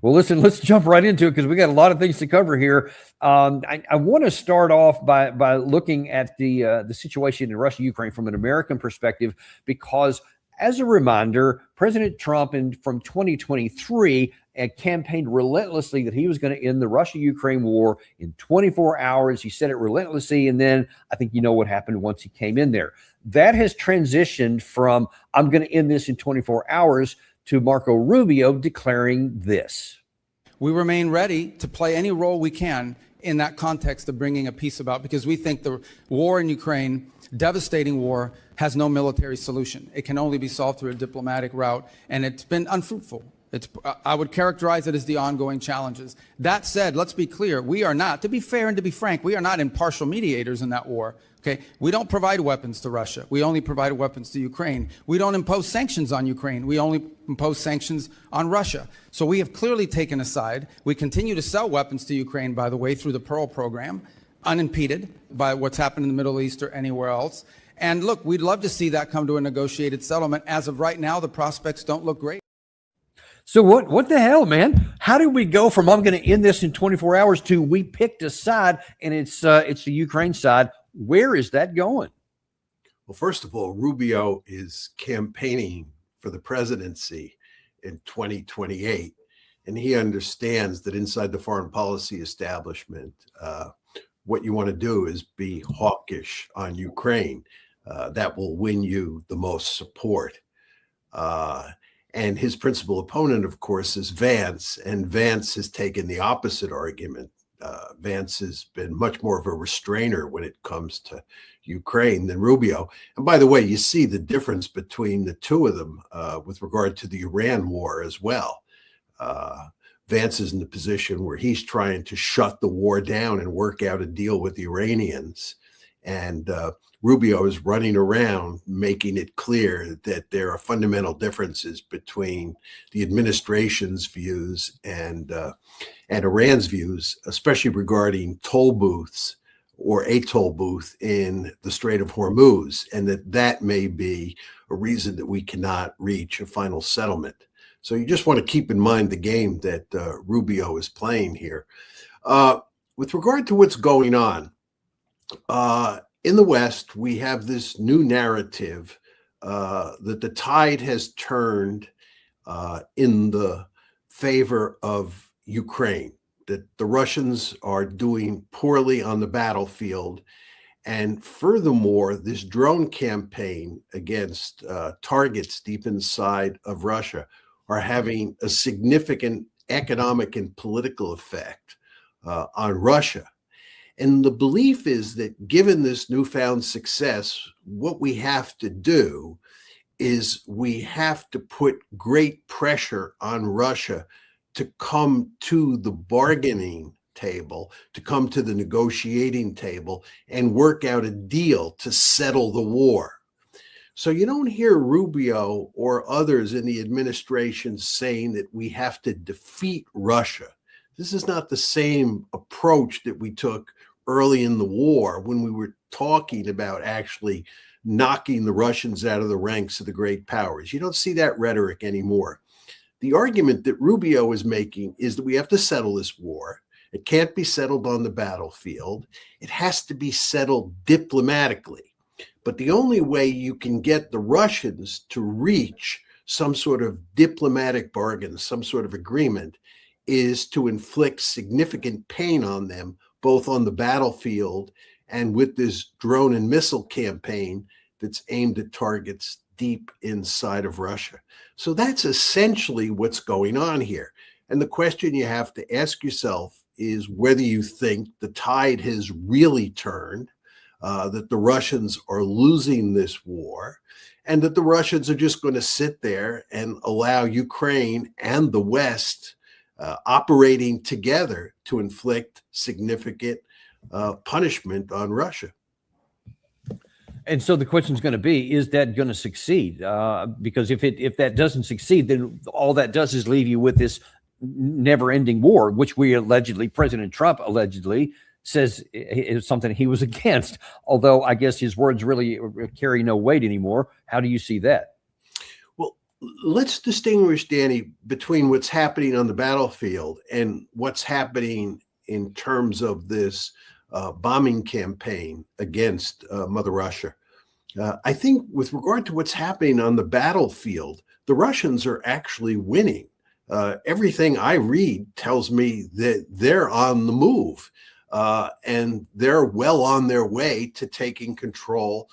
Well, listen, let's jump right into it because we got a lot of things to cover here. I want to start off by looking at the situation in Russia, Ukraine from an American perspective, because as a reminder, President Trump from 2023 campaigned relentlessly that he was going to end the Russia-Ukraine war in 24 hours. He said it relentlessly, and then I think you know what happened once he came in there. That has transitioned from I'm going to end this in 24 hours to Marco Rubio declaring this. We remain ready to play any role we can in that context of bringing a peace about, because we think the war in Ukraine, devastating war, has no military solution. It can only be solved through a diplomatic route, and it's been unfruitful. I would characterize it as the ongoing challenges. That said, let's be clear, we are not, to be fair and to be frank, we are not impartial mediators in that war. Okay, we don't provide weapons to Russia. We only provide weapons to Ukraine. We don't impose sanctions on Ukraine. We only impose sanctions on Russia. So we have clearly taken a side. We continue to sell weapons to Ukraine, by the way, through the Pearl program, unimpeded by what's happened in the Middle East or anywhere else. And look, we'd love to see that come to a negotiated settlement. As of right now, the prospects don't look great. So what the hell, man? How did we go from I'm going to end this in 24 hours to we picked a side and it's the Ukraine side? Where is that going? Well, first of all, Rubio is campaigning for the presidency in 2028, and he understands that inside the foreign policy establishment, what you want to do is be hawkish on Ukraine. That will win you the most support. And his principal opponent, of course, is Vance, and Vance has taken the opposite argument. Vance has been much more of a restrainer when it comes to Ukraine than Rubio. And by the way, you see the difference between the two of them with regard to the Iran war as well. Vance is in the position where he's trying to shut the war down and work out a deal with the Iranians. And Rubio is running around making it clear that there are fundamental differences between the administration's views and Iran's views, especially regarding toll booths or a toll booth in the Strait of Hormuz, and that may be a reason that we cannot reach a final settlement. So you just want to keep in mind the game that Rubio is playing here. With regard to what's going on, in the West, we have this new narrative that the tide has turned in the favor of Ukraine, that the Russians are doing poorly on the battlefield. And furthermore, this drone campaign against targets deep inside of Russia are having a significant economic and political effect on Russia. And the belief is that given this newfound success, what we have to do is we have to put great pressure on Russia to come to the bargaining table, to come to the negotiating table and work out a deal to settle the war. So you don't hear Rubio or others in the administration saying that we have to defeat Russia. This is not the same approach that we took early in the war when we were talking about actually knocking the Russians out of the ranks of the great powers. You don't see that rhetoric anymore. The argument that Rubio is making is that we have to settle this war. It can't be settled on the battlefield. It has to be settled diplomatically. But the only way you can get the Russians to reach some sort of diplomatic bargain, some sort of agreement, is to inflict significant pain on them, both on the battlefield and with this drone and missile campaign that's aimed at targets deep inside of Russia. So that's essentially what's going on here. And the question you have to ask yourself is whether you think the tide has really turned, that the Russians are losing this war, and that the Russians are just going to sit there and allow Ukraine and the West operating together to inflict significant punishment on Russia. And so the question is going to be, is that going to succeed? Because if that doesn't succeed, then all that does is leave you with this never-ending war, which President Trump allegedly says is something he was against, although I guess his words really carry no weight anymore. How do you see that? Well, let's distinguish, Danny, between what's happening on the battlefield and what's happening in terms of this bombing campaign against Mother Russia. I think with regard to what's happening on the battlefield, the Russians are actually winning. Everything I read tells me that they're on the move, and they're well on their way to taking control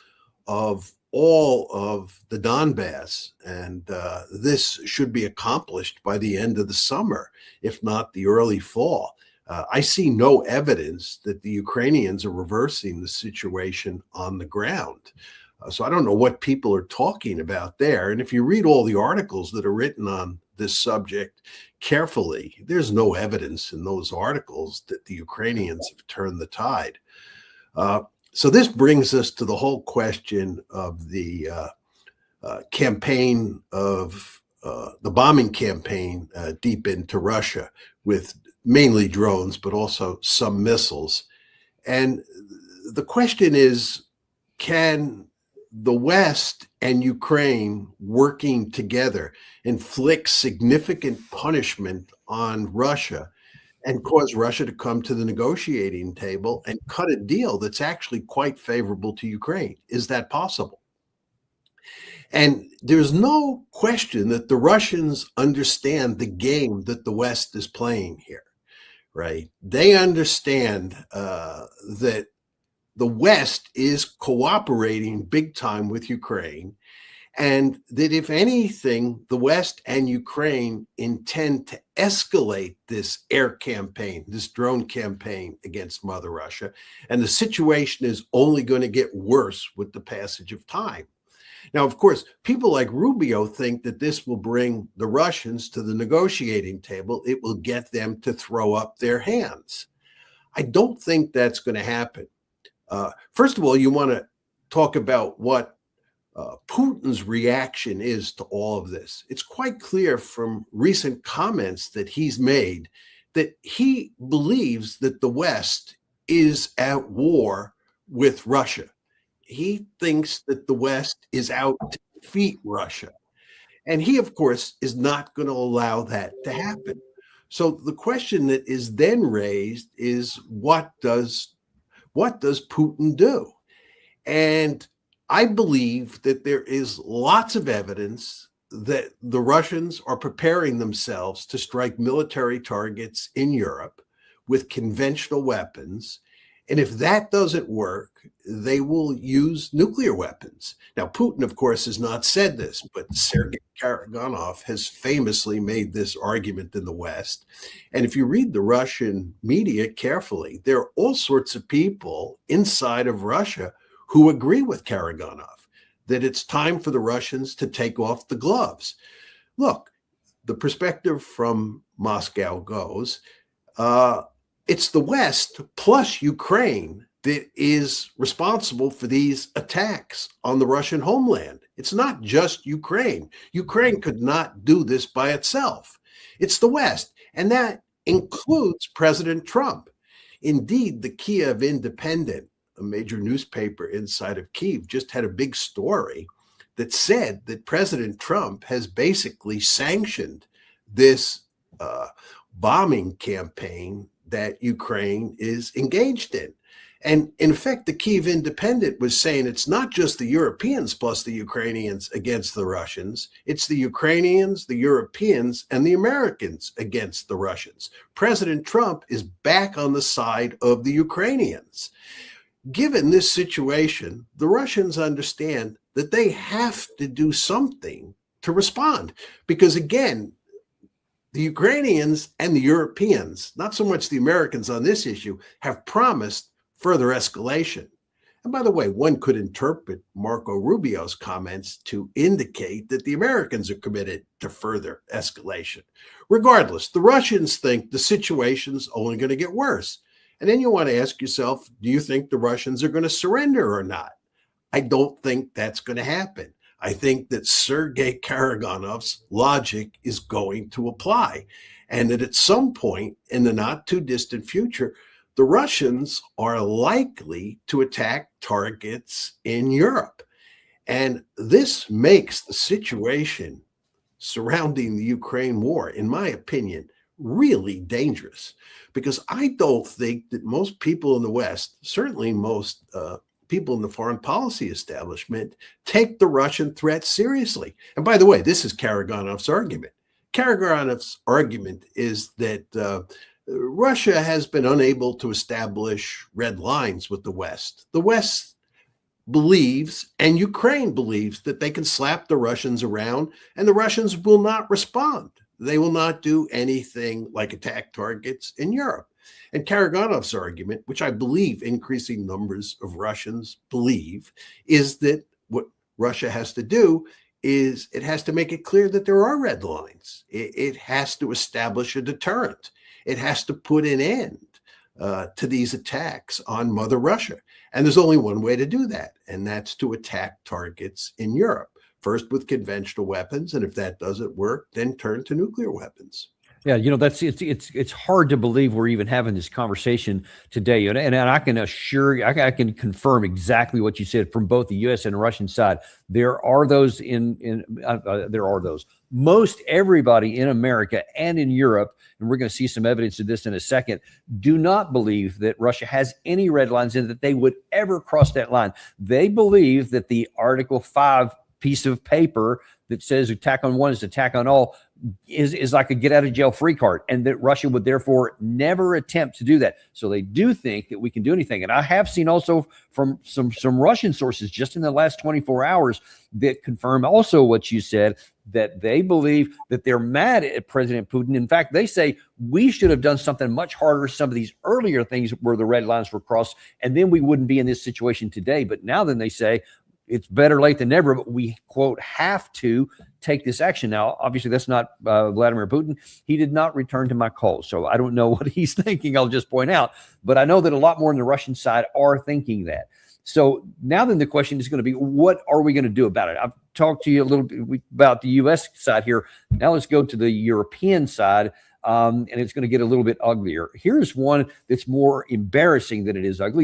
of all of the Donbass. And this should be accomplished by the end of the summer, if not the early fall. I see no evidence that the Ukrainians are reversing the situation on the ground. So I don't know what people are talking about there. And if you read all the articles that are written on this subject carefully, there's no evidence in those articles that the Ukrainians have turned the tide. So this brings us to the whole question of the campaign of the bombing campaign deep into Russia, with mainly drones, but also some missiles. And the question is, can the West and Ukraine working together inflict significant punishment on Russia and cause Russia to come to the negotiating table and cut a deal that's actually quite favorable to Ukraine? Is that possible? And there's no question that the Russians understand the game that the West is playing here, right? They understand that the West is cooperating big time with Ukraine, and that if anything, the West and Ukraine intend to escalate this air campaign, this drone campaign against Mother Russia, and the situation is only going to get worse with the passage of time. Now, of course, people like Rubio think that this will bring the Russians to the negotiating table. It will get them to throw up their hands. I don't think that's going to happen. First of all, you want to talk about what Putin's reaction is to all of this. It's quite clear from recent comments that he's made that he believes that the West is at war with Russia. He thinks that the West is out to defeat Russia. And he, of course, is not going to allow that to happen. So the question that is then raised is, what does Putin do? And I believe that there is lots of evidence that the Russians are preparing themselves to strike military targets in Europe with conventional weapons. And if that doesn't work, they will use nuclear weapons. Now, Putin, of course, has not said this, but Sergei Karaganov has famously made this argument in the West. And if you read the Russian media carefully, there are all sorts of people inside of Russia who agree with Karaganov that it's time for the Russians to take off the gloves. Look, the perspective from Moscow goes, it's the West plus Ukraine that is responsible for these attacks on the Russian homeland. It's not just Ukraine. Ukraine could not do this by itself. It's the West, and that includes President Trump. Indeed, the Kiev Independent, a major newspaper inside of Kiev, just had a big story that said that President Trump has basically sanctioned this bombing campaign that Ukraine is engaged in. And in effect, the Kiev Independent was saying it's not just the Europeans plus the Ukrainians against the Russians. It's the Ukrainians, the Europeans, and the Americans against the Russians. President Trump is back on the side of the Ukrainians. Given this situation, the Russians understand that they have to do something to respond. Because again, the Ukrainians and the Europeans, not so much the Americans on this issue, have promised further escalation. And by the way, one could interpret Marco Rubio's comments to indicate that the Americans are committed to further escalation. Regardless, the Russians think the situation's only going to get worse. And then you want to ask yourself, do you think the Russians are going to surrender or not? I don't think that's going to happen. I think that Sergei Karaganov's logic is going to apply, and that at some point in the not too distant future, the Russians are likely to attack targets in Europe. And this makes the situation surrounding the Ukraine war, in my opinion, really dangerous, because I don't think that most people in the West, certainly most people in the foreign policy establishment, take the Russian threat seriously. And by the way, this is Karagonov's argument. Karagonov's argument is that Russia has been unable to establish red lines with the West. The West believes, and Ukraine believes, that they can slap the Russians around and the Russians will not respond. They will not do anything like attack targets in Europe. And Karagonov's argument, which I believe increasing numbers of Russians believe, is that what Russia has to do is it has to make it clear that there are red lines. It has to establish a deterrent. It has to put an end to these attacks on Mother Russia. And there's only one way to do that, and that's to attack targets in Europe, first with conventional weapons, and if that doesn't work, then turn to nuclear weapons. Yeah, it's hard to believe we're even having this conversation today, and I can assure you, I can confirm exactly what you said from both the U.S. and Russian side. There are those there are those. Most everybody in America and in Europe, and we're going to see some evidence of this in a second, do not believe that Russia has any red lines and that they would ever cross that line. They believe that the Article 5 piece of paper that says attack on one is attack on all is like a get out of jail free card, and that Russia would therefore never attempt to do that. So they do think that we can do anything. And I have seen also from some Russian sources just in the last 24 hours that confirm also what you said, that they believe that they're mad at President Putin. In fact, they say we should have done something much harder, some of these earlier things where the red lines were crossed, and then we wouldn't be in this situation today. But now then they say, it's better late than never, but we, quote, have to take this action. Now, obviously, that's not Vladimir Putin. He did not return to my call, so I don't know what he's thinking. I'll just point out. But I know that a lot more on the Russian side are thinking that. So now then the question is going to be, what are we going to do about it? I've talked to you a little bit about the U.S. side here. Now let's go to the European side, and it's going to get a little bit uglier. Here's one that's more embarrassing than it is ugly.